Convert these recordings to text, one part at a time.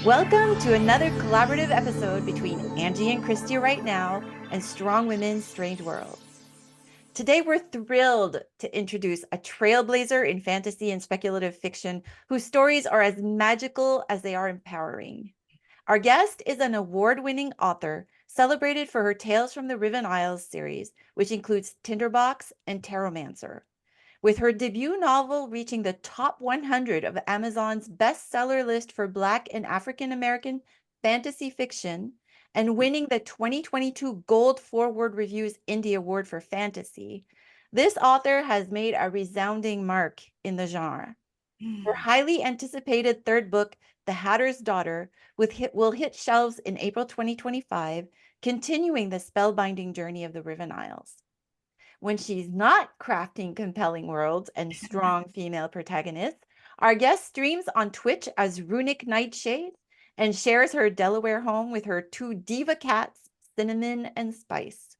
Welcome to another collaborative episode between Angie and Christie Right Now and Strong Women's Strange Worlds. Today, we're thrilled to introduce a trailblazer in fantasy and speculative fiction whose stories are as magical as they are empowering. Our guest is an award-winning author celebrated for her Tales from the Riven Isles series, which includes Tinderbox and Tarotmancer. With her debut novel reaching the top 100 of Amazon's bestseller list for Black and African American fantasy fiction, and winning the 2022 Gold Forward Reviews Indie Award for Fantasy, this author has made a resounding mark in the genre. Her highly anticipated third book, The Hatter's Daughter, will hit shelves in April 2025, continuing the spellbinding journey of the Riven Isles. When she's not crafting compelling worlds and strong female protagonists, our guest streams on Twitch as Runic Nightshade and shares her Delaware home with her two diva cats, Cinnamon and Spice.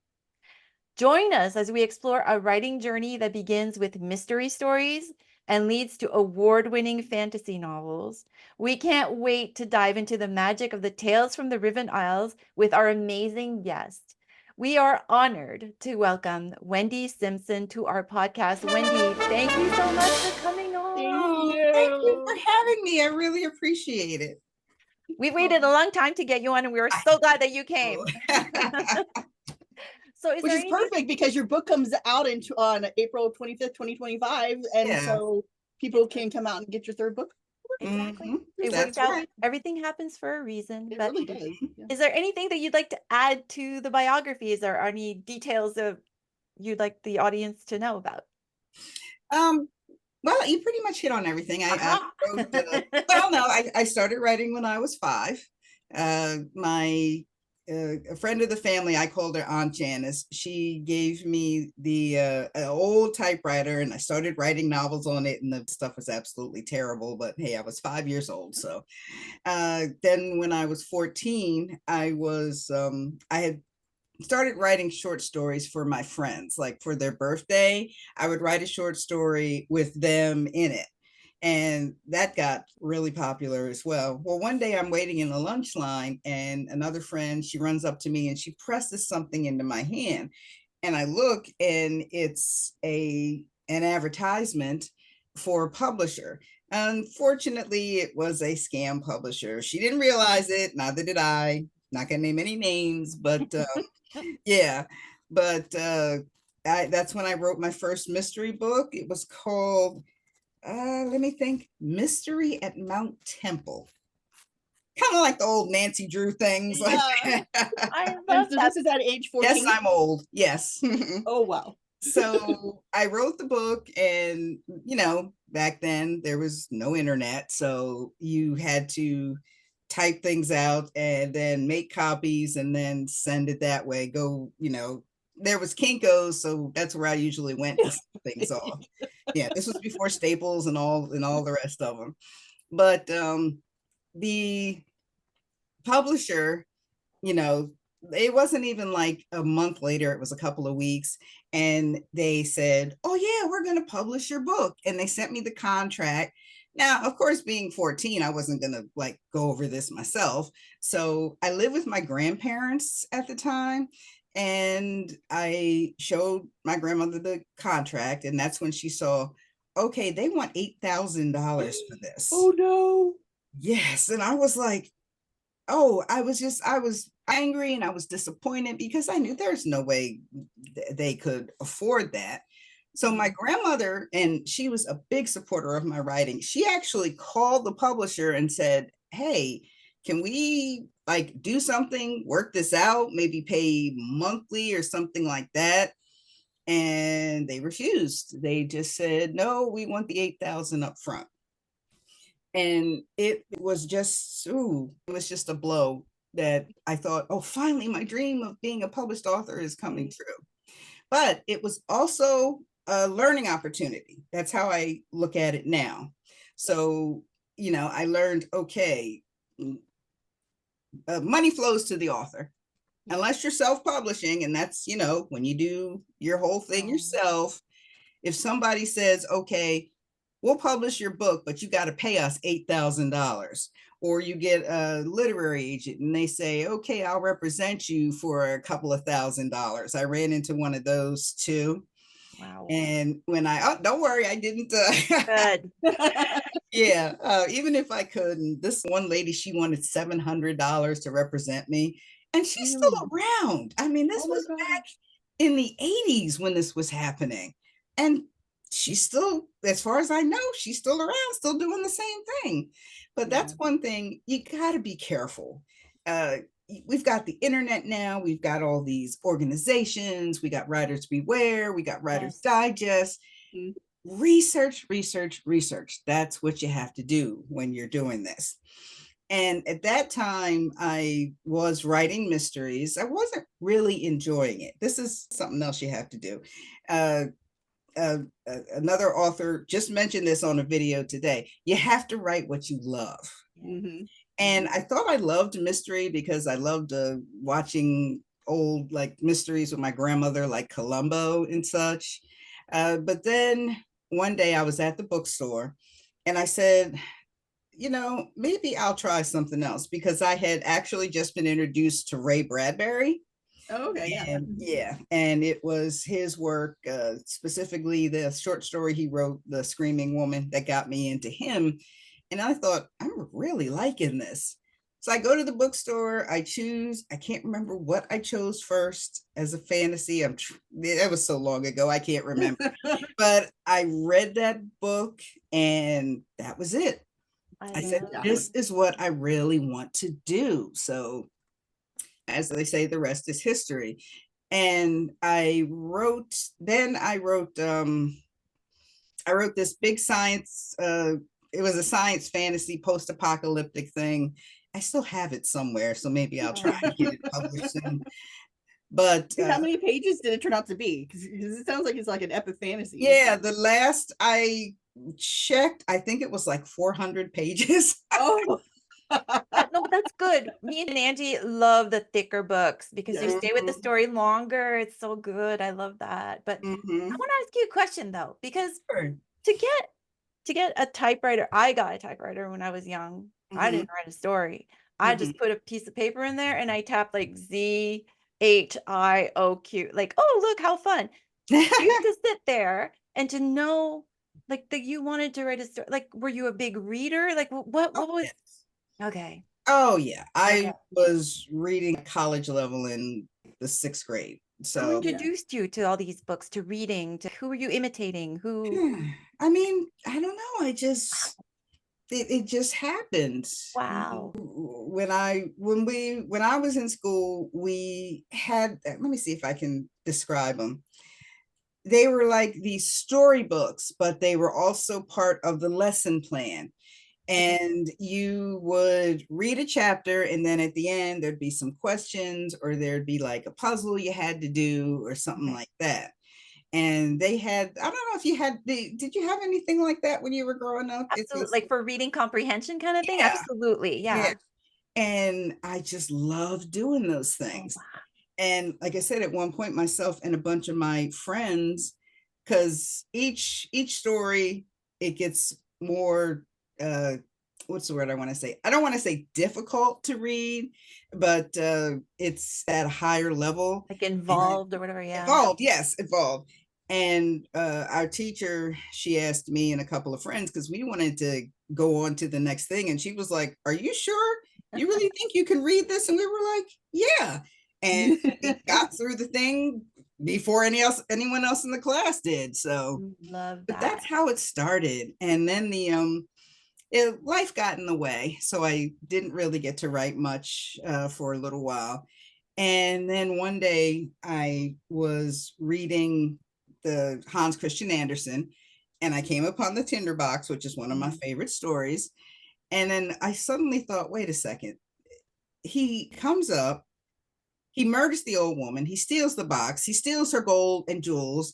Join us as we explore a writing journey that begins with mystery stories and leads to award-winning fantasy novels. We can't wait to dive into the magic of the Tales from the Riven Isles with our amazing guest. We are honored to welcome Wendy Simpson to our podcast. Wendy, thank you so much for coming on. Thank you for having me. I really appreciate it. We waited a long time to get you on, and we were so glad that you came. So which is perfect because your book comes out on April 25th, 2025. And so people can come out and get your third book. Exactly. It worked out. Right. Everything happens for a reason. It really does. Yeah. Is there anything that you'd like to add to the biography? Is there any details that you'd like the audience to know about? Well, you pretty much hit on everything. I started writing when I was 5. A friend of the family, I called her Aunt Janice. She gave me the an old typewriter, and I started writing novels on it, and the stuff was absolutely terrible. But hey, I was 5 years old. So then when I was 14, I had started writing short stories for my friends. Like for their birthday, I would write a short story with them in it. And that got really popular as well. Well, one day I'm waiting in the lunch line, and another friend, she runs up to me and she presses something into my hand. And I look, and it's an advertisement for a publisher. Unfortunately, it was a scam publisher. She didn't realize it, neither did I. Not gonna name any names, but yeah. But that's when I wrote my first mystery book. It was called let me think, Mystery at Mount Temple. Kind of like the old Nancy Drew things. Yeah. I love that. This is at age 14. Yes, I'm old. Yes. Oh, wow. So I wrote the book, and back then there was no internet, so you had to type things out and then make copies and then send it that way. There was Kinko's, so that's where I usually went to send things off. Yeah, this was before Staples and all the rest of them. But the publisher, it wasn't even like a month later, it was a couple of weeks, and they said, "Oh yeah, we're going to publish your book." And they sent me the contract. Now, of course, being 14, I wasn't going to go over this myself. So I lived with my grandparents at the time. And I showed my grandmother the contract, and that's when she saw, okay, they want $8,000 for this. Oh no. Yes. And I was like, oh, I was angry, and I was disappointed because I knew there's no way they could afford that. So my grandmother, and she was a big supporter of my writing, she actually called the publisher and said, hey, can we do something, work this out, maybe pay monthly or something like that? And they refused. They just said, no, we want the $8,000 up front. And it was just a blow that I thought, oh, finally my dream of being a published author is coming true. But it was also a learning opportunity. That's how I look at it now. So, I learned, okay, money flows to the author, unless you're self-publishing, and that's when you do your whole thing yourself. If somebody says, okay, we'll publish your book, but you got to pay us $8,000, Or you get a literary agent and they say, okay, I'll represent you for a couple of $1,000s. I ran into one of those too. Wow. And when don't worry, I didn't. Good. Yeah, even if I could. And this one lady, she wanted $700 to represent me. And she's still Mm. around. I mean, this Oh my was back gosh. in the 80s when this was happening. And she's still, as far as I know, she's still around, still doing the same thing. But that's one thing, you got to be careful. We've got the internet now, we've got all these organizations, we got Writers Beware, we got Writers Digest. Mm. Research, research, research. That's what you have to do when you're doing this. And at that time, I was writing mysteries. I wasn't really enjoying it. This is something else you have to do. Another author just mentioned this on a video today. You have to write what you love. Mm-hmm. And I thought I loved mystery because I loved watching old like mysteries with my grandmother, like Columbo and such. But then one day I was at the bookstore and I said, you know, maybe I'll try something else, because I had actually just been introduced to Ray Bradbury. Oh, okay, yeah. And it was his work, specifically the short story he wrote, The Screaming Woman, that got me into him. And I thought, I'm really liking this. So I go to the bookstore, I can't remember what I chose first as a fantasy. That was so long ago, I can't remember. But I read that book and that was it. I said, this is what I really want to do. So as they say, the rest is history. And I wrote this big science, it was a science fantasy post-apocalyptic thing. I still have it somewhere, so maybe I'll try to get it published soon. But how many pages did it turn out to be? Because it sounds like it's like an epic fantasy. Yeah, the last I checked, I think it was like 400 pages. Oh. No, but that's good. Me and Angie love the thicker books because you stay with the story longer. It's so good. I love that. But I want to ask you a question though, because to get a typewriter, I got a typewriter when I was young. I didn't write a story. I just put a piece of paper in there and I tapped like ZHIOQ. Like, oh, look how fun. You have to sit there and to know like that you wanted to write a story. Like, were you a big reader? Like what was okay. Oh yeah. I was reading college level in the 6th grade. So who introduced you to all these books, to reading, to who were you imitating? Who? I mean, I don't know. It just happened. Wow. When I was in school, we had, let me see if I can describe them. They were like these storybooks, but they were also part of the lesson plan. And you would read a chapter, and then at the end, there'd be some questions, or there'd be like a puzzle you had to do, or something like that. And they had, I don't know if you had, did you have anything like that when you were growing up? Absolutely. Like for reading comprehension kind of thing? Absolutely. Yeah. And I just love doing those things. Oh, wow. And like I said, at one point, myself and a bunch of my friends, because each story, it gets more, what's the word I want to say? I don't want to say difficult to read, but it's at a higher level. Like involved or whatever. Yeah. Involved. Yes. Involved. And our teacher, she asked me and a couple of friends, because we wanted to go on to the next thing. And she was like, are you sure? You really think you can read this? And we were like, yeah. And we got through the thing before anyone else in the class did. So love that. But that's how it started. And then life got in the way. So I didn't really get to write much for a little while. And then one day I was reading the Hans Christian Andersen, and I came upon the Tinderbox, which is one of my favorite stories. And then I suddenly thought, wait a second. He comes up, he murders the old woman, he steals the box, he steals her gold and jewels,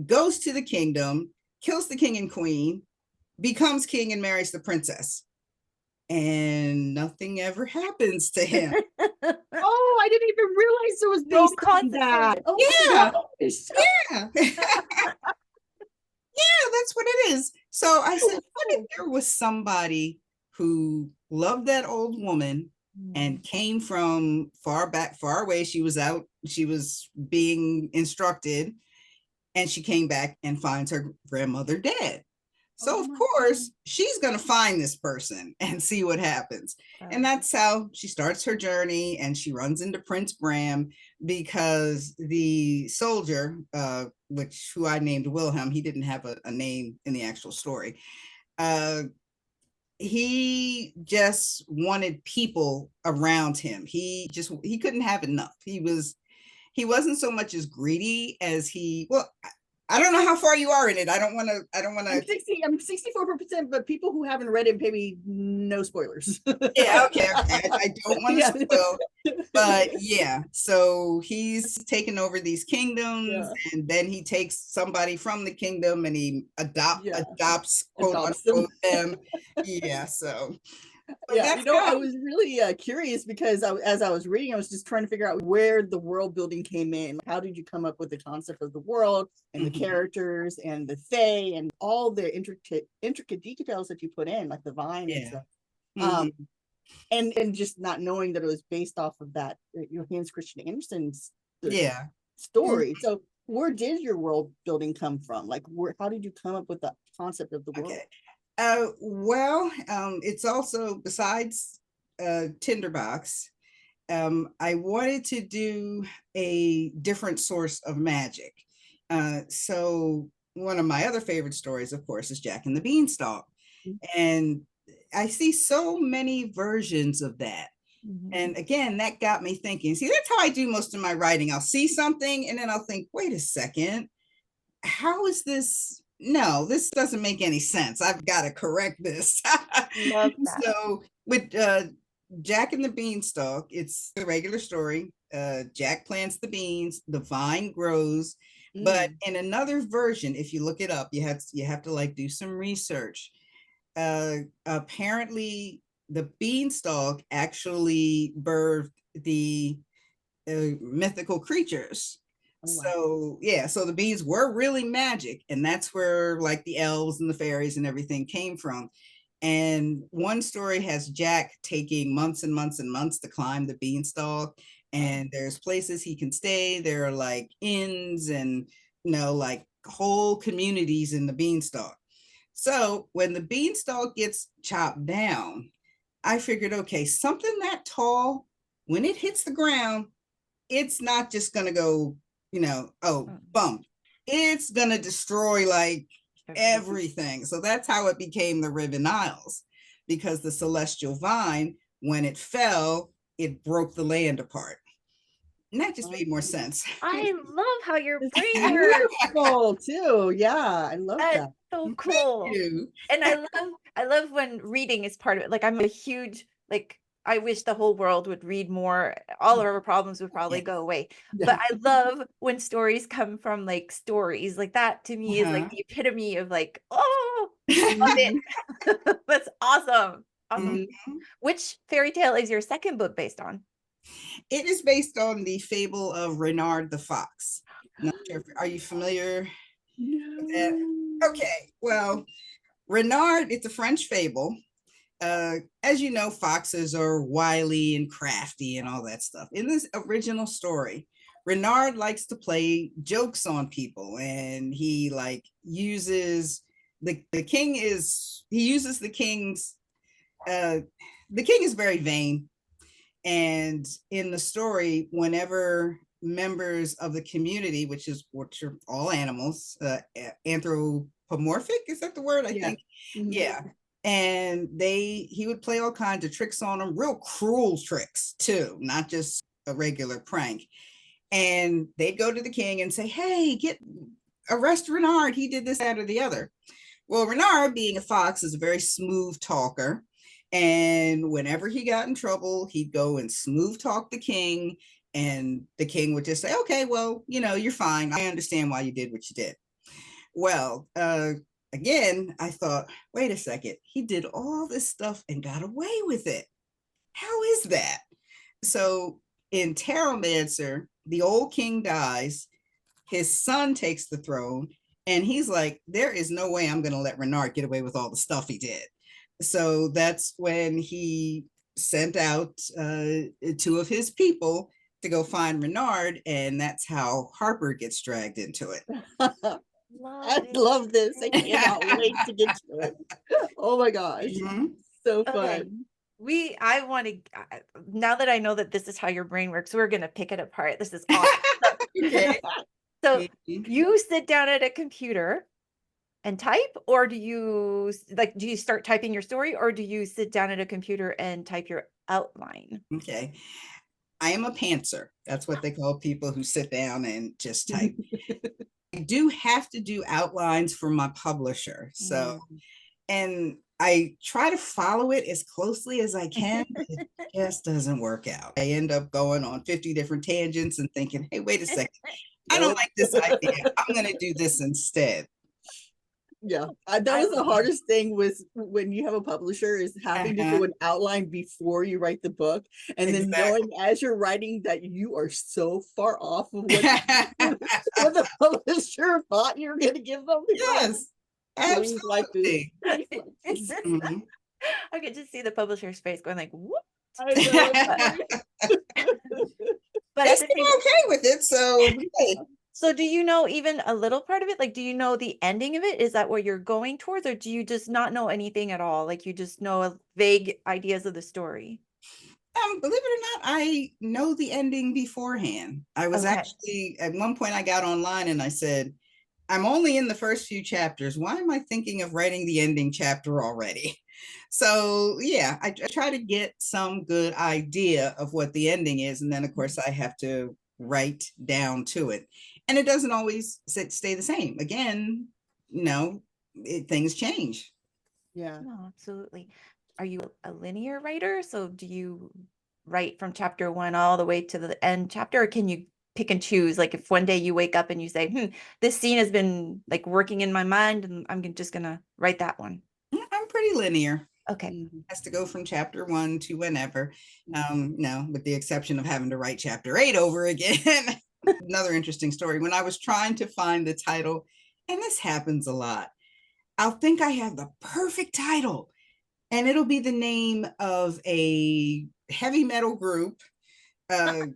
goes to the kingdom, kills the king and queen, becomes king and marries the princess. And nothing ever happens to him. Oh, I didn't even realize it was based on that. Oh, yeah. Yeah, that's what it is. So I said, what if there was somebody who loved that old woman and came from far away. She was being instructed, and she came back and finds her grandmother dead. So of course, she's going to find this person and see what happens. And that's how she starts her journey. And she runs into Prince Bram because the soldier, who I named Wilhelm, he didn't have a name in the actual story. He just wanted people around him. He couldn't have enough. He wasn't so much as greedy as I don't know how far you are in it. I don't want to. I'm 64%, but people who haven't read it, maybe no spoilers. Yeah, okay. I don't want to spoil, but yeah. So he's taken over these kingdoms, and then he takes somebody from the kingdom and he adopts quote unquote them. Yeah. So. Yeah, I was really curious because as I was reading, I was just trying to figure out where the world building came in. How did you come up with the concept of the world and the characters and the fae and all the intricate details that you put in, like the vine and stuff. And just not knowing that it was based off of that Hans Christian Andersen's story. So where did your world building come from? Like, how did you come up with the concept of the world? It's also, besides Tinderbox, I wanted to do a different source of magic. So one of my other favorite stories, of course, is Jack and the Beanstalk. And I see so many versions of that. And again, that got me thinking. See, that's how I do most of my writing. I'll see something and then I'll think, wait a second, how is this? No, this doesn't make any sense. I've got to correct this. Love that. So with Jack and the Beanstalk, it's a regular story. Jack plants the beans, the vine grows. But in another version, if you look it up, you have to like do some research. Apparently, the beanstalk actually birthed the mythical creatures. So so the beans were really magic, and that's where like the elves and the fairies and everything came from. And one story has Jack taking months and months and months to climb the beanstalk, and there's places he can stay. There are like inns and like whole communities in the beanstalk. So when the beanstalk gets chopped down, I figured, okay, something that tall, when it hits the ground, it's not just gonna go bump. It's gonna destroy like everything. So that's how it became the Riven Isles, because the celestial vine, when it fell, it broke the land apart. And that just made more sense. I love how your brain works. Beautiful too. Yeah, I love that. So cool. Thank you. And I love when reading is part of it. Like, I'm a huge, like, I wish the whole world would read more. All of our problems would probably go away. But I love when stories come from like stories. Like, that to me is like the epitome of like, oh, love it. That's awesome. Awesome. Which fairy tale is your second book based on? It is based on the fable of Renard the Fox. Not sure are you familiar with that? Okay, well, Renard, it's a French fable. As you know, foxes are wily and crafty and all that stuff. In this original story, Renard likes to play jokes on people, and he like uses the king is very vain. And in the story, whenever members of the community, which are all animals, anthropomorphic, is that the word? I think. Yeah. And he would play all kinds of tricks on them, real cruel tricks too, not just a regular prank. And they'd go to the king and say, hey, arrest Renard. He did this, that, or the other. Well, Renard, being a fox, is a very smooth talker. And whenever he got in trouble, he'd go and smooth talk the king. And the king would just say, okay, well, you're fine. I understand why you did what you did. Well, again, I thought, wait a second, he did all this stuff and got away with it. How is that? So in Tarotmancer, the old king dies, his son takes the throne, and he's like, there is no way I'm going to let Renard get away with all the stuff he did. So that's when he sent out two of his people to go find Renard, and that's how Harper gets dragged into it. I love this. I cannot wait to get to it. Oh my gosh. So fun. Okay. I want to, now that I know that this is how your brain works, we're going to pick it apart. This is awesome. Okay. So you sit down at a computer and type, or do you start typing your story, or do you sit down at a computer and type your outline? Okay. I am a pantser. That's what they call people who sit down and just type. I do have to do outlines for my publisher. So, and I try to follow it as closely as I can. It just doesn't work out. I end up going on 50 different tangents and thinking, hey, wait a second. I don't like this idea. I'm going to do this instead. Yeah, that was the hardest thing with when you have a publisher, is having to do an outline before you write the book, and then knowing as you're writing that you are so far off of what the publisher thought you were going to give them. Yes, absolutely. I could just see the publisher's face going like, "What?" I know. But they're okay with it, so. So do you know even a little part of it? Like, do you know the ending of it? Is that what you're going towards? Or do you just not know anything at all? Like, you just know vague ideas of the story? Believe it or not, I know the ending beforehand. I was actually, at one point I got online and I said, I'm only in the first few chapters. Why am I thinking of writing the ending chapter already? So yeah, I try to get some good idea of what the ending is. And then of course I have to write down to it. And it doesn't always stay the same. Again, things change. Yeah. No, absolutely. Are you a linear writer? So do you write from chapter 1 all the way to the end chapter, or can you pick and choose? Like, if one day you wake up and you say, this scene has been like working in my mind and I'm just gonna write that one. I'm pretty linear. Okay. Has to go from chapter 1 to whenever. No, with the exception of having to write chapter 8 over again. Another interesting story. When I was trying to find the title, and this happens a lot, I'll think I have the perfect title, and it'll be the name of a heavy metal group, a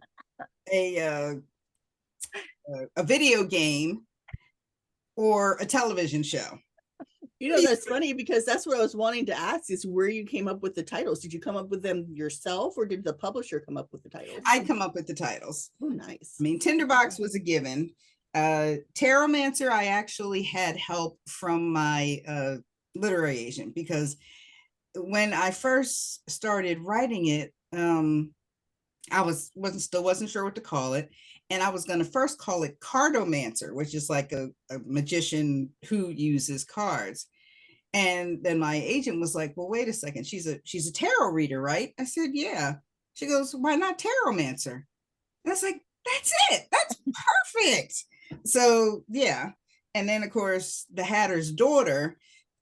video game, or a television show. That's funny, because that's what I was wanting to ask, is where you came up with the titles. Did you come up with them yourself, or did the publisher come up with the titles? I come up with the titles. Oh, nice. I mean, Tinderbox was a given. Tarotmancer, I actually had help from my literary agent, because when I first started writing it, I wasn't sure what to call it. And I was going to first call it Cartomancer, which is like a magician who uses cards. And then my agent was like, well, wait a second. She's a tarot reader, right? I said, yeah. She goes, why not Tarotmancer? And I was like, that's it. That's perfect. So yeah. And then of course, the Hatter's Daughter,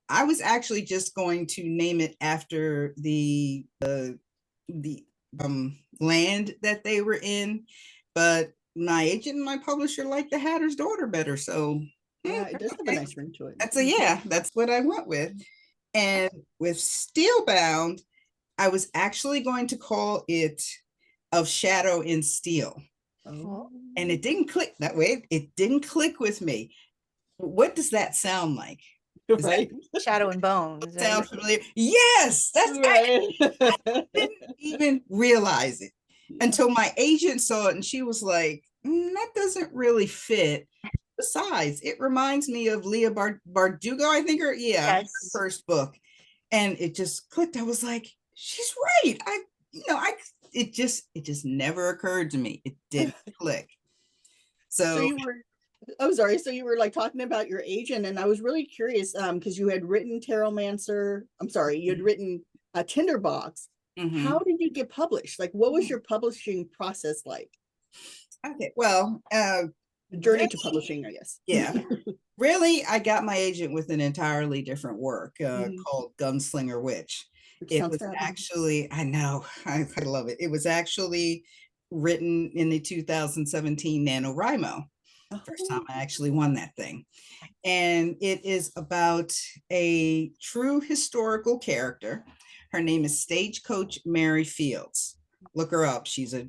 I was actually just going to name it after the land that they were in, but my agent and my publisher liked the Hatter's Daughter better. So yeah, it does have a nice ring to it. That's what I went with. And with Steelbound, I was actually going to call it Of Shadow in Steel. Oh. And it didn't click that way. It didn't click with me. What does that sound like? Right. Shadow and Bones. Sound familiar? Yes, that's right. I didn't even realize it until my agent saw it, and she was like, that doesn't really fit. Besides, it reminds me of Leah Bardugo, I think, her first book. And it just clicked. I was like, she's right. It just never occurred to me. It didn't click. So you were like talking about your agent, and I was really curious, because you had written Tarotmancer. You had written a Tinderbox. How did you get published? Like, what was your publishing process like? Okay, well, the journey to publishing, I guess. Yeah. Really, I got my agent with an entirely different work called Gunslinger Witch. It was actually, I know, I love it. It was actually written in the 2017 NaNoWriMo. First time I actually won that thing. And it is about a true historical character. Her name is Stagecoach Mary Fields. Look her up. She's a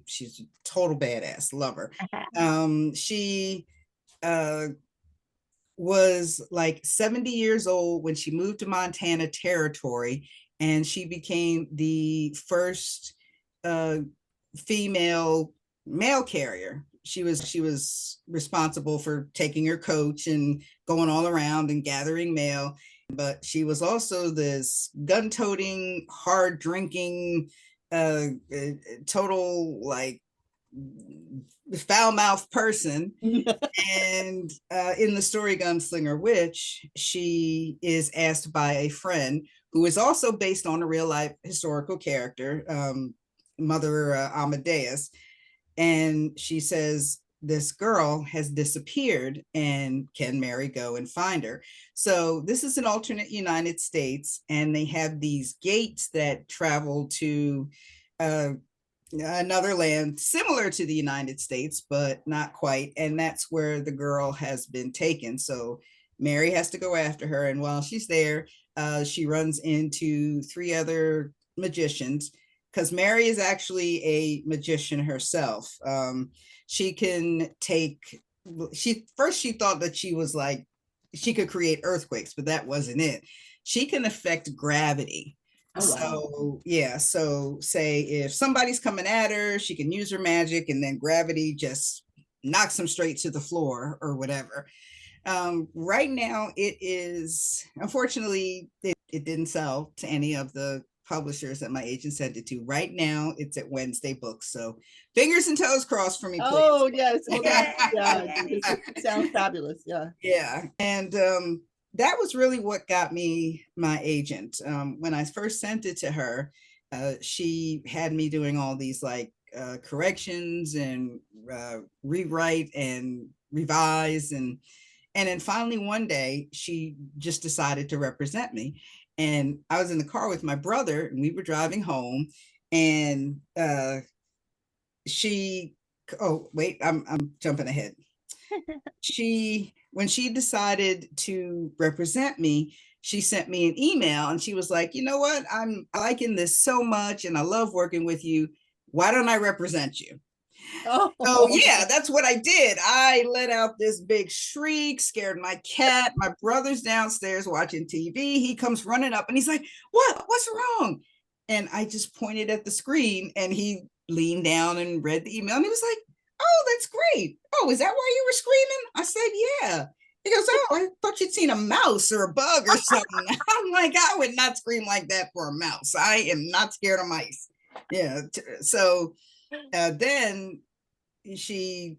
total badass. Love her. She was like 70 years old when she moved to Montana Territory, and she became the first female mail carrier. She was responsible for taking her coach and going all around and gathering mail, but she was also this gun-toting, hard-drinking, total like foul-mouthed person. And in the story Gunslinger Witch, she is asked by a friend who is also based on a real-life historical character, Mother Amadeus, and she says, this girl has disappeared, and can Mary go and find her? So this is an alternate United States, and they have these gates that travel to another land similar to the United States, but not quite. And that's where the girl has been taken. So Mary has to go after her. And while she's there, she runs into 3 other magicians, because Mary is actually a magician herself. She can take, she thought that she was like, she could create earthquakes, but that wasn't it. She can affect gravity. Oh, wow. So yeah, so say if somebody's coming at her, she can use her magic, and then gravity just knocks them straight to the floor or whatever. Right now it is, unfortunately, it didn't sell to any of the publishers that my agent sent it to. Right now it's at Wednesday Books, so fingers and toes crossed for me, please. Oh yes, well, it sounds fabulous. Yeah. And that was really what got me my agent. When I first sent it to her, she had me doing all these like corrections and rewrite and revise, and then finally one day she just decided to represent me. And I was in the car with my brother, and we were driving home, and she, oh wait, I'm jumping ahead. When she decided to represent me, she sent me an email, and she was like, you know what, I'm liking this so much, and I love working with you. Why don't I represent you? Oh yeah, that's what I did. I let out this big shriek, scared my cat. My brother's downstairs watching TV. He comes running up, and he's like, what's wrong? And I just pointed at the screen, and he leaned down and read the email, and he was like, oh, that's great. Oh, is that why you were screaming? I said, yeah. He goes, oh, I thought you'd seen a mouse or a bug or something. I'm like, I would not scream like that for a mouse. I am not scared of mice. Yeah. So then she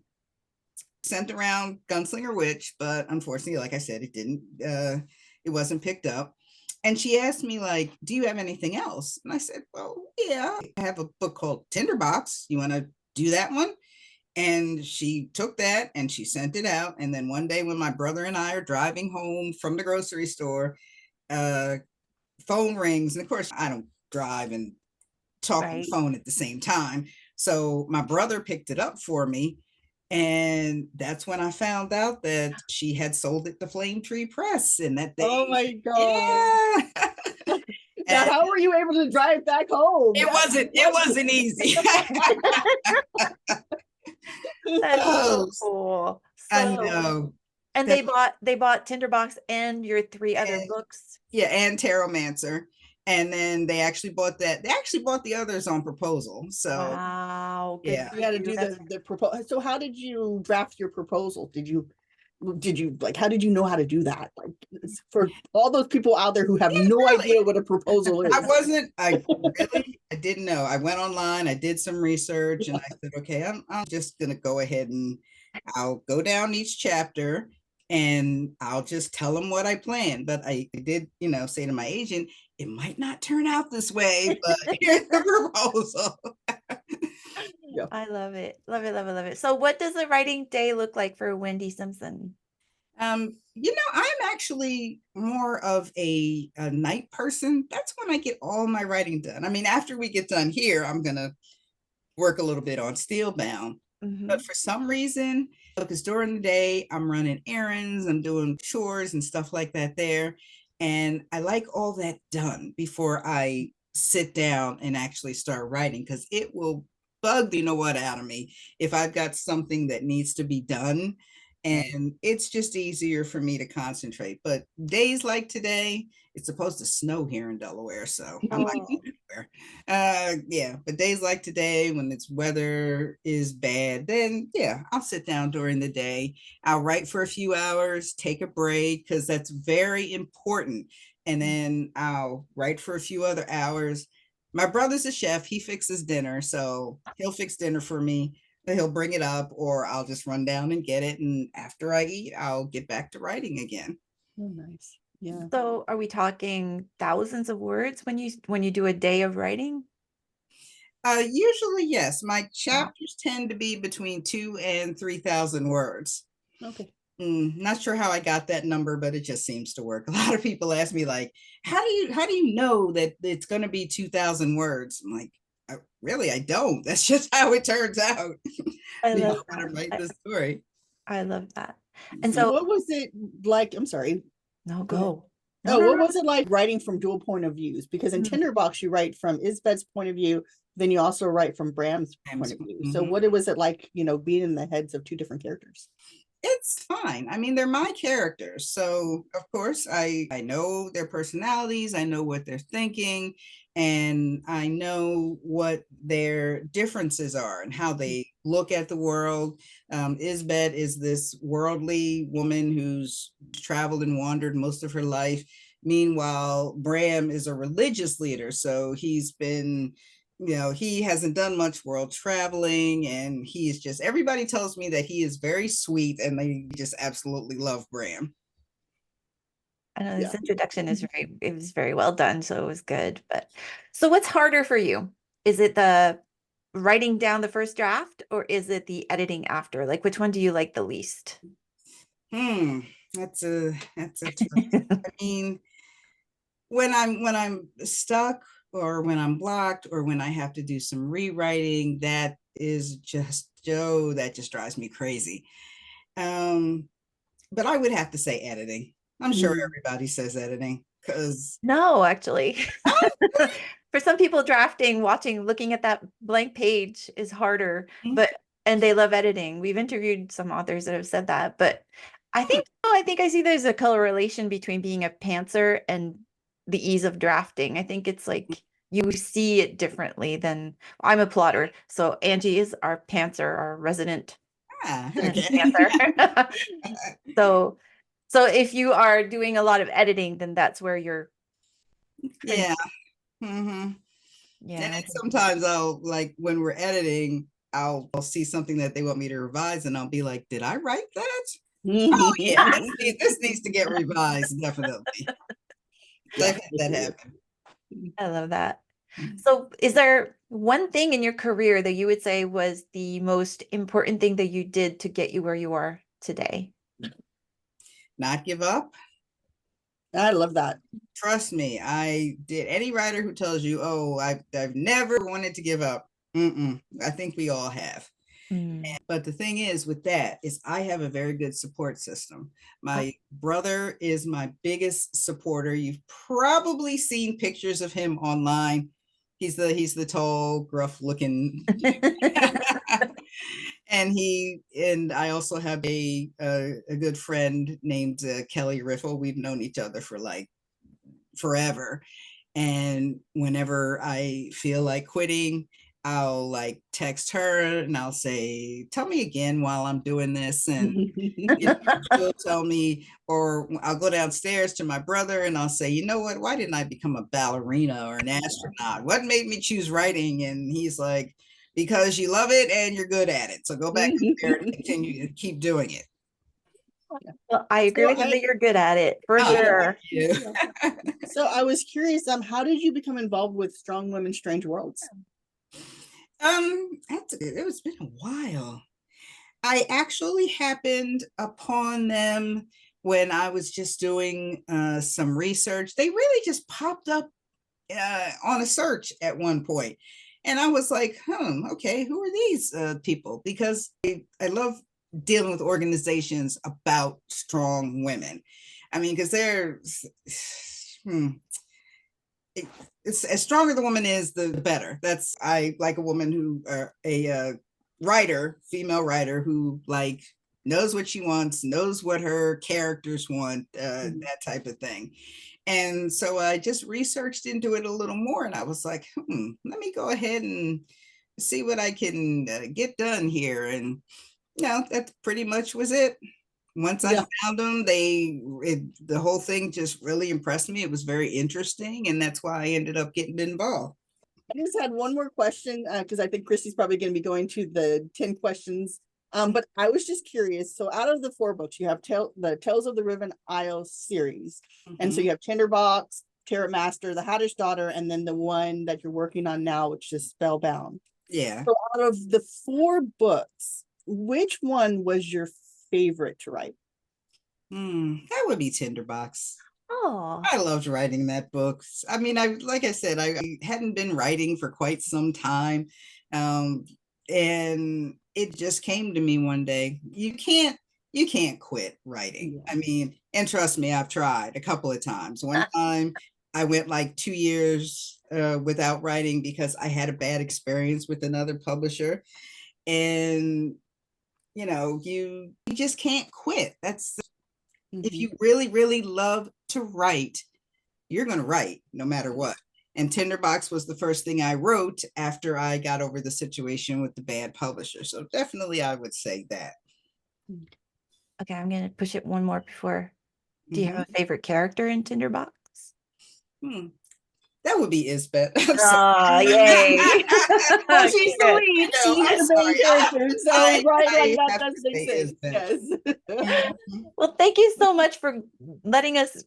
sent around Gunslinger Witch, but unfortunately, like I said, it wasn't picked up. And she asked me, like, do you have anything else? And I said, well, yeah, I have a book called Tinderbox. You want to do that one? And she took that and she sent it out. And then one day when my brother and I are driving home from the grocery store, phone rings. And of course, I don't drive and talk on the phone at the same time. So my brother picked it up for me. And that's when I found out that she had sold it to Flame Tree Press, and that they, oh my God. Yeah. Now, how were you able to drive back home? It wasn't easy. That's so cool. So, I know. And they bought Tinderbox and your 3 other books. Yeah, and Tarotmancer. And then they actually bought that. They actually bought the others on proposal. So wow, yeah, you had to do the proposal. So how did you draft your proposal? Did you like, how did you know how to do that? Like, for all those people out there who have no idea what a proposal is. I didn't know. I went online, I did some research, and I said, okay, I'm just gonna go ahead and I'll go down each chapter and I'll just tell them what I planned. But I did, say to my agent, it might not turn out this way, but here's the proposal. Yep. I love it. Love it, love it, love it. So what does the writing day look like for Wendy Simpson? I'm actually more of a night person. That's when I get all my writing done. I mean, after we get done here, I'm going to work a little bit on Steelbound. Mm-hmm. But for some reason, Because during the day, I'm running errands, I'm doing chores and stuff like that there. And I like all that done before I sit down and actually start writing, because it will bug the you know what out of me if I've got something that needs to be done. And it's just easier for me to concentrate. But days like today, it's supposed to snow here in Delaware, so I'm not Oh. going anywhere. Yeah, but days like today, when its weather is bad, then yeah, I'll sit down during the day. I'll write for a few hours, take a break, because that's very important. And then I'll write for a few other hours. My brother's a chef, he fixes dinner, so he'll fix dinner for me. He'll bring it up, or I'll just run down and get it. And after I eat, I'll get back to writing again. Oh, nice. Yeah. So are we talking thousands of words when you do a day of writing? Usually, yes. My chapters tend to be between 2 and 3,000 words. Okay. Not sure how I got that number, but it just seems to work. A lot of people ask me, like, how do you know that it's going to be 2,000 words? I'm like, I don't. That's just how it turns out. I You know, love when I that. write the story. I love that. And So so, what was it like? I'm sorry. no, Go ahead. go. No, Oh, no, what no. was it like writing from dual point of views? Because in Mm. Tinderbox, you write from Isbeth's point of view, then you also write from Bram's point of view. So Mhm. what was it like, being in the heads of two different characters? It's fine. I mean, they're my characters. So, of course, I know their personalities, I know what they're thinking, and I know what their differences are and how they look at the world. Isbeth is this worldly woman who's traveled and wandered most of her life. Meanwhile, Bram is a religious leader. So he's been he hasn't done much world traveling, and he is just, everybody tells me that he is very sweet and they just absolutely love Bram. I know Yeah. this introduction it was very well done, so it was good. But so what's harder for you? Is it the writing down the first draft, or is it the editing after? Like, which one do you like the least? Hmm, that's a tough. I mean, when I'm stuck, or when I'm blocked, or when I have to do some rewriting, that is just Joe, that just drives me crazy. Um, but I would have to say editing. I'm sure everybody says editing, because No, actually. For some people, drafting, looking at that blank page is harder, and they love editing. We've interviewed some authors that have said that, but I think I see there's a correlation between being a pantser and the ease of drafting. I think it's like you see it differently than I'm a plotter. So Angie is our pantser, our resident okay. pantser. So if you are doing a lot of editing, then that's where you're Yeah. Mm-hmm. And yeah. then sometimes I'll, like, when we're editing, I'll see something that they want me to revise, and I'll be like, did I write that? Oh yeah, this needs to get revised, definitely. Yeah, I've had that happen. I love that. So is there one thing in your career that you would say was the most important thing that you did to get you where you are today? Not give up. I love that. Trust me, I did. Any writer who tells you, oh, I've never wanted to give up, I think we all have. Mm. But the thing is with that is I have a very good support system. My brother is my biggest supporter. You've probably seen pictures of him online. He's the tall, gruff looking. And I also have a good friend named Kelly Riffle. We've known each other for like forever. And whenever I feel like quitting, I'll like text her and I'll say, tell me again while I'm doing this. And she'll tell me, or I'll go downstairs to my brother and I'll say, you know what, why didn't I become a ballerina or an astronaut? What made me choose writing? And he's like, because you love it and you're good at it. So go back there and continue to keep doing it. Well, I agree with him that you're good at it for Oh, sure. yeah. So I was curious, how did you become involved with Strong Women, Strange Worlds? It's been a while. I actually happened upon them when I was just doing some research. They really just popped up on a search at one point. And I was like, okay, who are these people? Because I love dealing with organizations about strong women. I mean, because it's as stronger the woman is, the better. I like a woman who, a writer, female writer who like knows what she wants, knows what her characters want, that type of thing. And so I just researched into it a little more, and I was like, let me go ahead and see what I can get done here. And that pretty much was it. Once I found them, the whole thing just really impressed me. It was very interesting, and that's why I ended up getting involved. I just had one more question because I think Christie's probably going to be going to the 10 questions. But I was just curious. So out of the 4 books, you have the Tales of the Riven Isles series. And so you have Tinderbox, Tarotmancer, The Hatter's Daughter, and then the one that you're working on now, which is Spellbound. Yeah. So out of the 4 books, which one was your favorite to write? That would be Tinderbox. Oh, I loved writing that book. I mean, like I said, I hadn't been writing for quite some time. And it just came to me one day. You can't quit writing. I mean, and trust me, I've tried a couple of times. One time I went like 2 years without writing because I had a bad experience with another publisher. And you just can't quit. That's if you really, really love to write, you're going to write no matter what. And Tinderbox was the first thing I wrote after I got over the situation with the bad publisher. So definitely I would say that. Okay, I'm going to push it one more before. Do you have a favorite character in Tinderbox? That would be Isbeth. Oh, yay. Well, she's the lead. She's the main character. So right, that does make sense. Yes. Well, thank you so much for letting us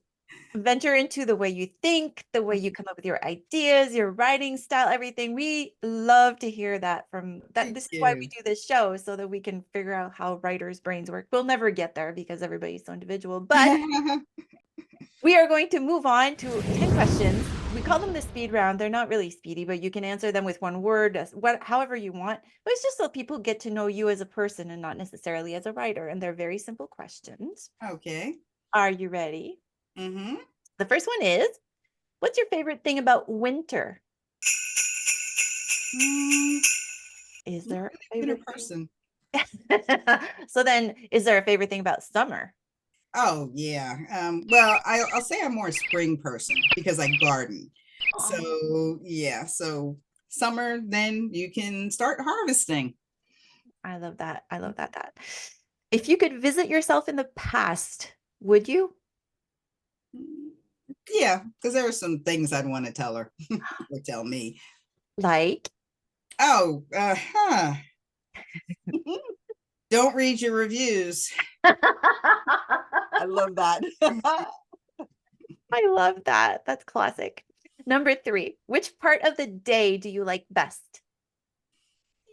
venture into the way you think, the way you come up with your ideas, your writing style, everything. We love to hear that from that. This is why we do this show, so that we can figure out how writers' brains work. We'll never get there because everybody's so individual, but we are going to move on to 10 questions. We call them the speed round. They're not really speedy, but you can answer them with one word, however you want. But it's just so people get to know you as a person and not necessarily as a writer. And they're very simple questions. Okay. Are you ready? Mm-hmm. The first one is, what's your favorite thing about winter? Is there a favorite person? So then, is there a favorite thing about summer? Oh, yeah. Well, I'll say I'm more a spring person because I garden. So, yeah. So summer, then you can start harvesting. I love that. I love that. If you could visit yourself in the past, would you? Yeah, because there are some things I'd want to tell her or tell me. Like? Oh, don't read your reviews. I love that. I love that. That's classic. Number 3, which part of the day do you like best?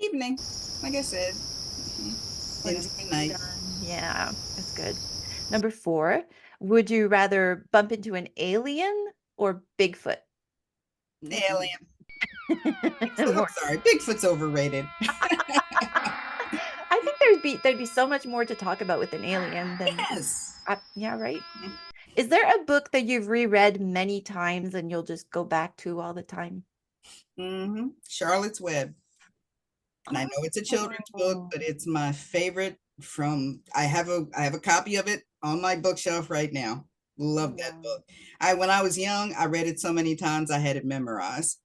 Evening, like I said. Into the night. Yeah, that's good. Number 4, would you rather bump into an alien or Bigfoot? Alien. I'm sorry, Bigfoot's overrated. I think there'd be so much more to talk about with an alien than yeah, right. Is there a book that you've reread many times and you'll just go back to all the time? Charlotte's Web. And I know it's a children's book, but it's my favorite I have a copy of it on my bookshelf right now. Love that book. When I was young, I read it so many times I had it memorized.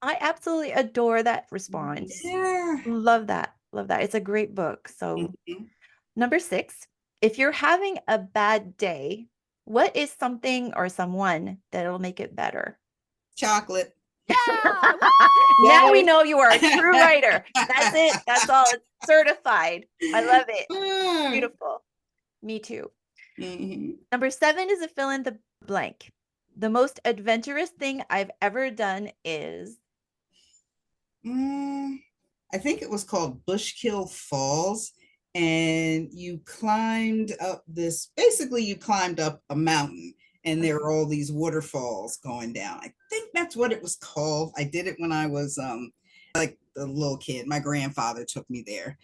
I absolutely adore that response. Yeah. Love that. Love that. It's a great book. So number 6, if you're having a bad day, what is something or someone that'll make it better? Chocolate. Yeah! Now we know you are a true writer. That's it. That's all. It's certified. I love it. Beautiful. Me too. Number 7 is a fill in the blank. The most adventurous thing I've ever done is? I think it was called Bushkill Falls. And you climbed up you climbed up a mountain. And there were all these waterfalls going down. I think that's what it was called. I did it when I was like a little kid. My grandfather took me there.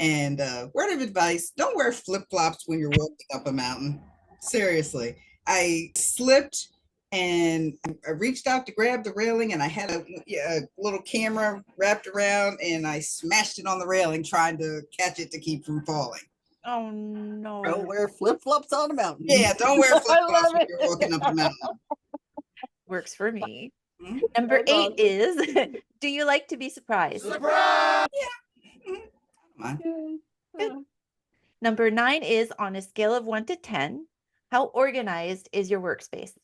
And word of advice, don't wear flip-flops when you're walking up a mountain. Seriously. I slipped and I reached out to grab the railing, and I had a little camera wrapped around, and I smashed it on the railing trying to catch it to keep from falling. Oh Don't no. wear flip-flops on a mountain. Yeah, don't wear I flip-flops love when it. you're walking up a mountain. Works for me. Mhm. Number That's 8 awesome. is do you like to be surprised? Mhm. Come on. Number 9 is on a scale of 1 to 10, how organized is your workspace?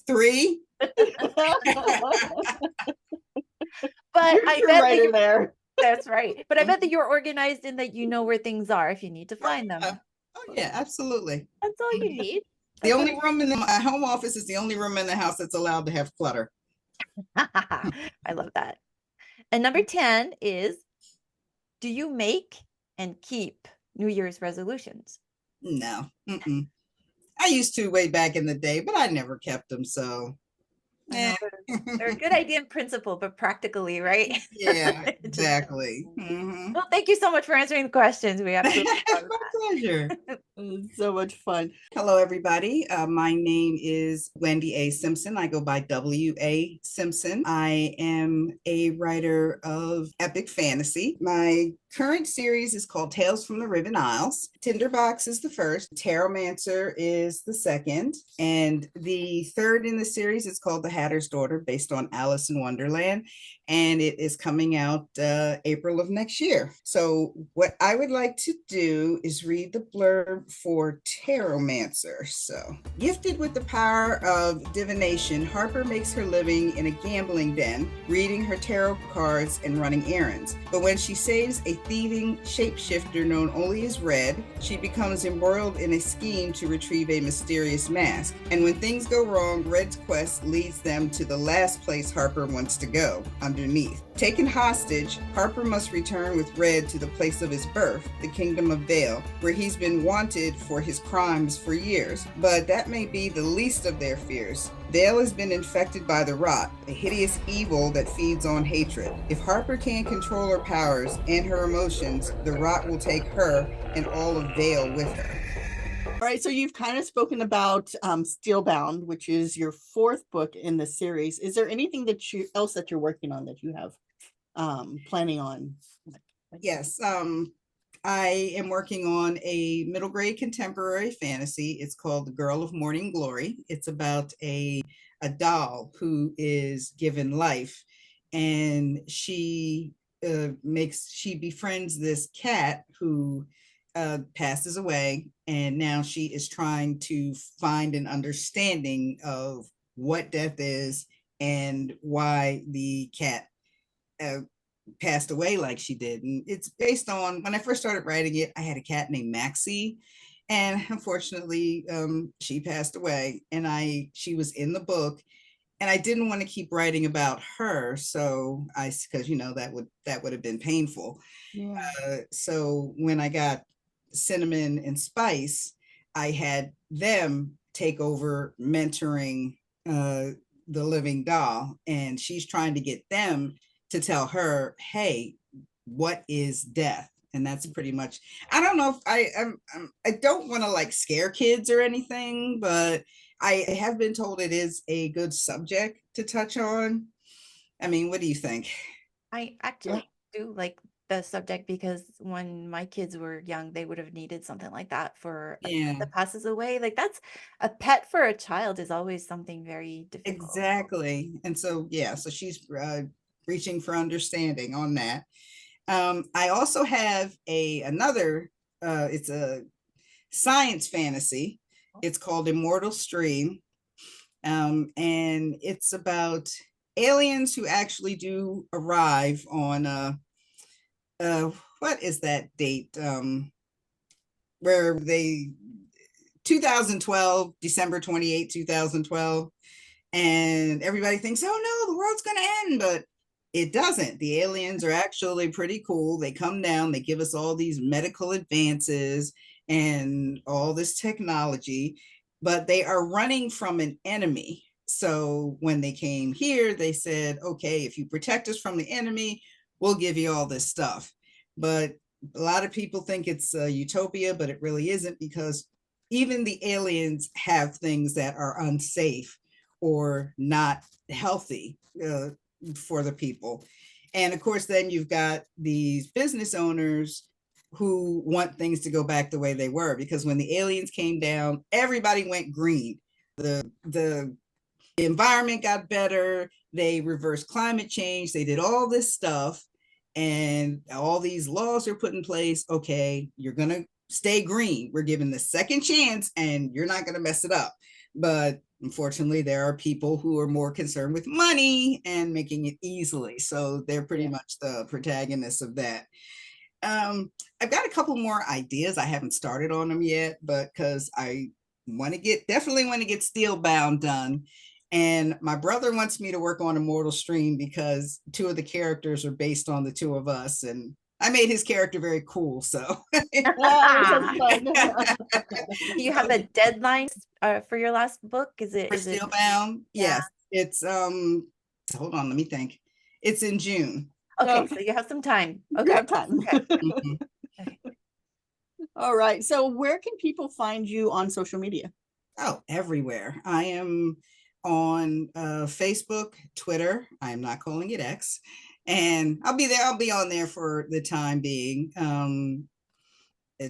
3. But You're I true bet that writer you're, there. that's right. But I bet that you're organized in that you know where things are if you need to find them. Oh yeah, absolutely. That's all you need. The only room in my home office is the only room in the house that's allowed to have clutter. I love that. And number 10 is do you make and keep New Year's resolutions? No. Mm-mm. I used to way back in the day, but I never kept them. So, I know they're a good idea in principle, but practically, right? yeah, It just- exactly. Mhm. Well, thank you so much for answering the questions. We absolutely love My pleasure. It's so much fun. Hello, everybody. My name is Wendy A. Simpson. I go by W.A. Simpson. I am a writer of epic fantasy. My current series is called Tales from the Riven Isles. Tinderbox is the first. Tarotmancer is the second. And the third in the series is called The Hatter's Daughter, based on Alice in Wonderland. And it is coming out April of next year. So what I would like to do is read the blurb for Tarotmancer. So, gifted with the power of divination, Harper makes her living in a gambling den, reading her tarot cards and running errands. But when she saves a thieving shapeshifter known only as Red, she becomes embroiled in a scheme to retrieve a mysterious mask. And when things go wrong, Red's quest leads them to the last place Harper wants to go, underneath. Taken hostage, Harper must return with Red to the place of his birth, the Kingdom of Vale, where he's been wanted for his crimes for years. But that may be the least of their fears. Vale has been infected by the rot, a hideous evil that feeds on hatred. If Harper can't control her powers and her emotions, the rot will take her and all of Vale with her. All right, so you've kind of spoken about Steelbound, which is your 4th book in the series. Is there anything that else that you're working on that you have planning on? Yes, I am working on a middle grade contemporary fantasy. It's called The Girl of Morning Glory. It's about a doll who is given life, and she befriends this cat who passes away, and now she is trying to find an understanding of what death is and why the cat passed away like she did. And it's based on, when I first started writing it, I had a cat named Maxie, and unfortunately she passed away, and she was in the book, and I didn't want to keep writing about her, so because that would have been painful. Yeah. So when I got Cinnamon and Spice, I had them take over mentoring the living doll, and she's trying to get them to tell her, hey, what is death? And that's pretty much, I don't know if I don't want to like scare kids or anything, but I have been told it is a good subject to touch on. I mean, what do you think? I actually do like the subject because when my kids were young, they would have needed something like that for a pet that passes away. Like that's a pet for a child is always something very difficult. Exactly. And so, yeah, so she's reaching for understanding on that. I also have another, it's a science fantasy. It's called Immortal Stream. And it's about aliens who actually do arrive on, what is that date? Where 2012, December 28, 2012. And everybody thinks, oh no, the world's going to end, but it doesn't. The aliens are actually pretty cool. They come down, they give us all these medical advances and all this technology, but they are running from an enemy. So when they came here, they said, okay, if you protect us from the enemy, we'll give you all this stuff. But a lot of people think it's a utopia, but it really isn't, because even the aliens have things that are unsafe or not healthy for the people. And of course, then you've got these business owners who want things to go back the way they were, because when the aliens came down, everybody went green. The environment got better. They reversed climate change. They did all this stuff, and all these laws are put in place. Okay, you're going to stay green. We're giving the second chance, and you're not going to mess it up. But unfortunately, there are people who are more concerned with money and making it easily. So they're pretty much the protagonists of that. I've got a couple more ideas. I haven't started on them yet, but because I definitely want to get Steelbound done. And my brother wants me to work on Immortal Stream because 2 of the characters are based on the 2 of us. And I made his character very cool. So You have a deadline for your last book? Is it Steelbound? Yeah. Yes. It's hold on, let me think. It's in June. Okay, so you have some time. You Okay. have time. Mhm. Okay. All right. So where can people find you on social media? Oh, everywhere. I am on Facebook, Twitter. I'm not calling it X. And I'll be there. I'll be on there for the time being.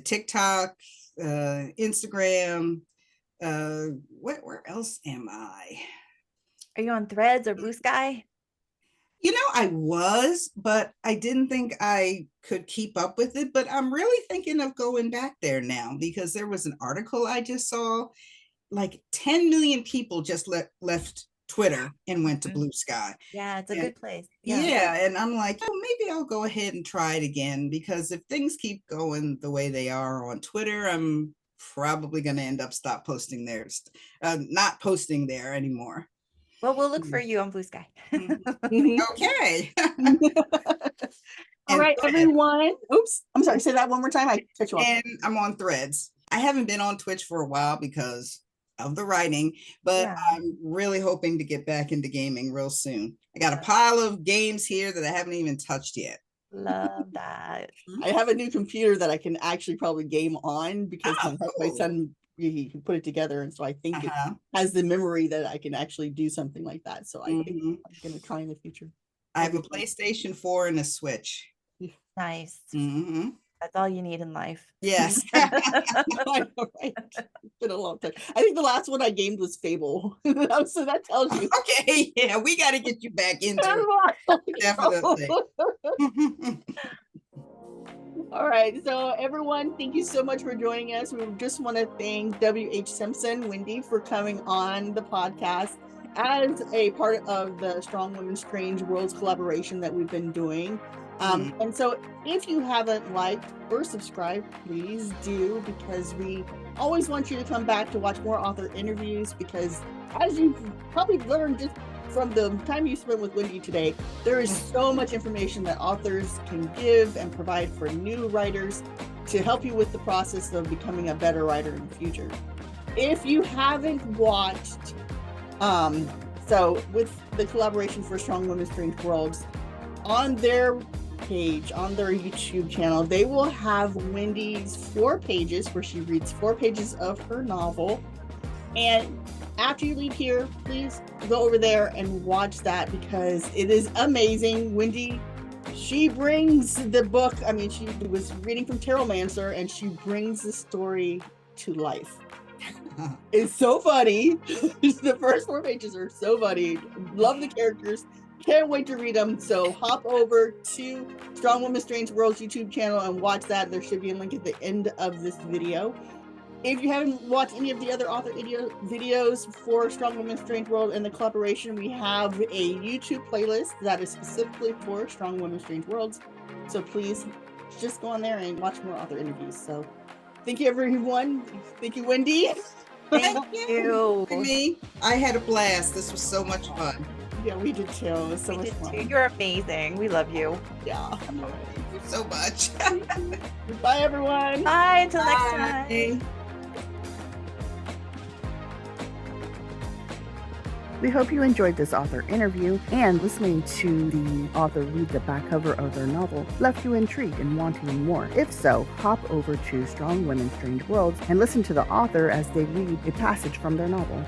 TikTok, Instagram. Where else am I? Are you on Threads or Blue Sky? You know, I was, but I didn't think I could keep up with it. But I'm really thinking of going back there now, because there was an article I just saw, like 10 million people just left Twitter and went to Blue Sky. Yeah, it's a And- good place. Yeah, and I'm like, oh, maybe I'll go ahead and try it again, because if things keep going the way they are on Twitter, I'm probably going to end up not posting there anymore. Well, we'll look for you on Blue Sky. Okay. All right, everyone. Oops. I'm sorry. Say that one more time. I cut you off. And I'm on Threads. I haven't been on Twitch for a while because of the writing, but Yeah. I'm really hoping to get back into gaming real soon. I got a pile of games here that I haven't even touched yet. Love that. I have a new computer that I can actually probably game on, because my cool. son, he put it together, and so I think it Uh-huh. has the memory that I can actually do something like that. So I think Mhm. I'm going to try in the future. I have a PlayStation 4 and a Switch. Nice. Mm-hmm. That's all you need in life. Yes. I know, right? It's been a long time. I think the last one I gamed was Fable. So that tells you. Okay, yeah, we got to get you back into it. Definitely. All right, so everyone, thank you so much for joining us. We just want to thank W.H. Simpson, Wendy, for coming on the podcast as a part of the Strong Women Strange Worlds collaboration that we've been doing. And so if you haven't liked or subscribed, please do, because we always want you to come back to watch more author interviews, because as you've probably learned just from the time you spent with Wendy today, there is so much information that authors can give and provide for new writers to help you with the process of becoming a better writer in the future. If you haven't watched, so with the collaboration for Strong Women Strange Worlds, on their page, on their YouTube channel, they will have Wendy's 4 pages where she reads 4 pages of her novel. And after you leave here, please go over there and watch that, because it is amazing. Wendy, she brings the book. I mean, she was reading from Tarotmancer, and she brings the story to life. It's so funny. The first 4 pages are so funny. Love the characters. Can't wait to read them. So hop over to Strong Women Strange Worlds YouTube channel and watch that. There should be a link at the end of this video. If you haven't watched any of the other author videos for Strong Women Strange World and the collaboration, we have a YouTube playlist that is specifically for Strong Women Strange Worlds. So please just go on there and watch more author interviews. So thank you, everyone. Thank you, Wendy. Thank you. For me, I had a blast. This was so much fun. Yeah, we did too. It was so much fun. You're amazing. We love you. Yeah. Thank you so much. Bye, everyone. Bye. Until next time. Bye. We hope you enjoyed this author interview, and listening to the author read the back cover of their novel left you intrigued and wanting more. If so, hop over to Strong Women, Strange Worlds and listen to the author as they read a passage from their novel.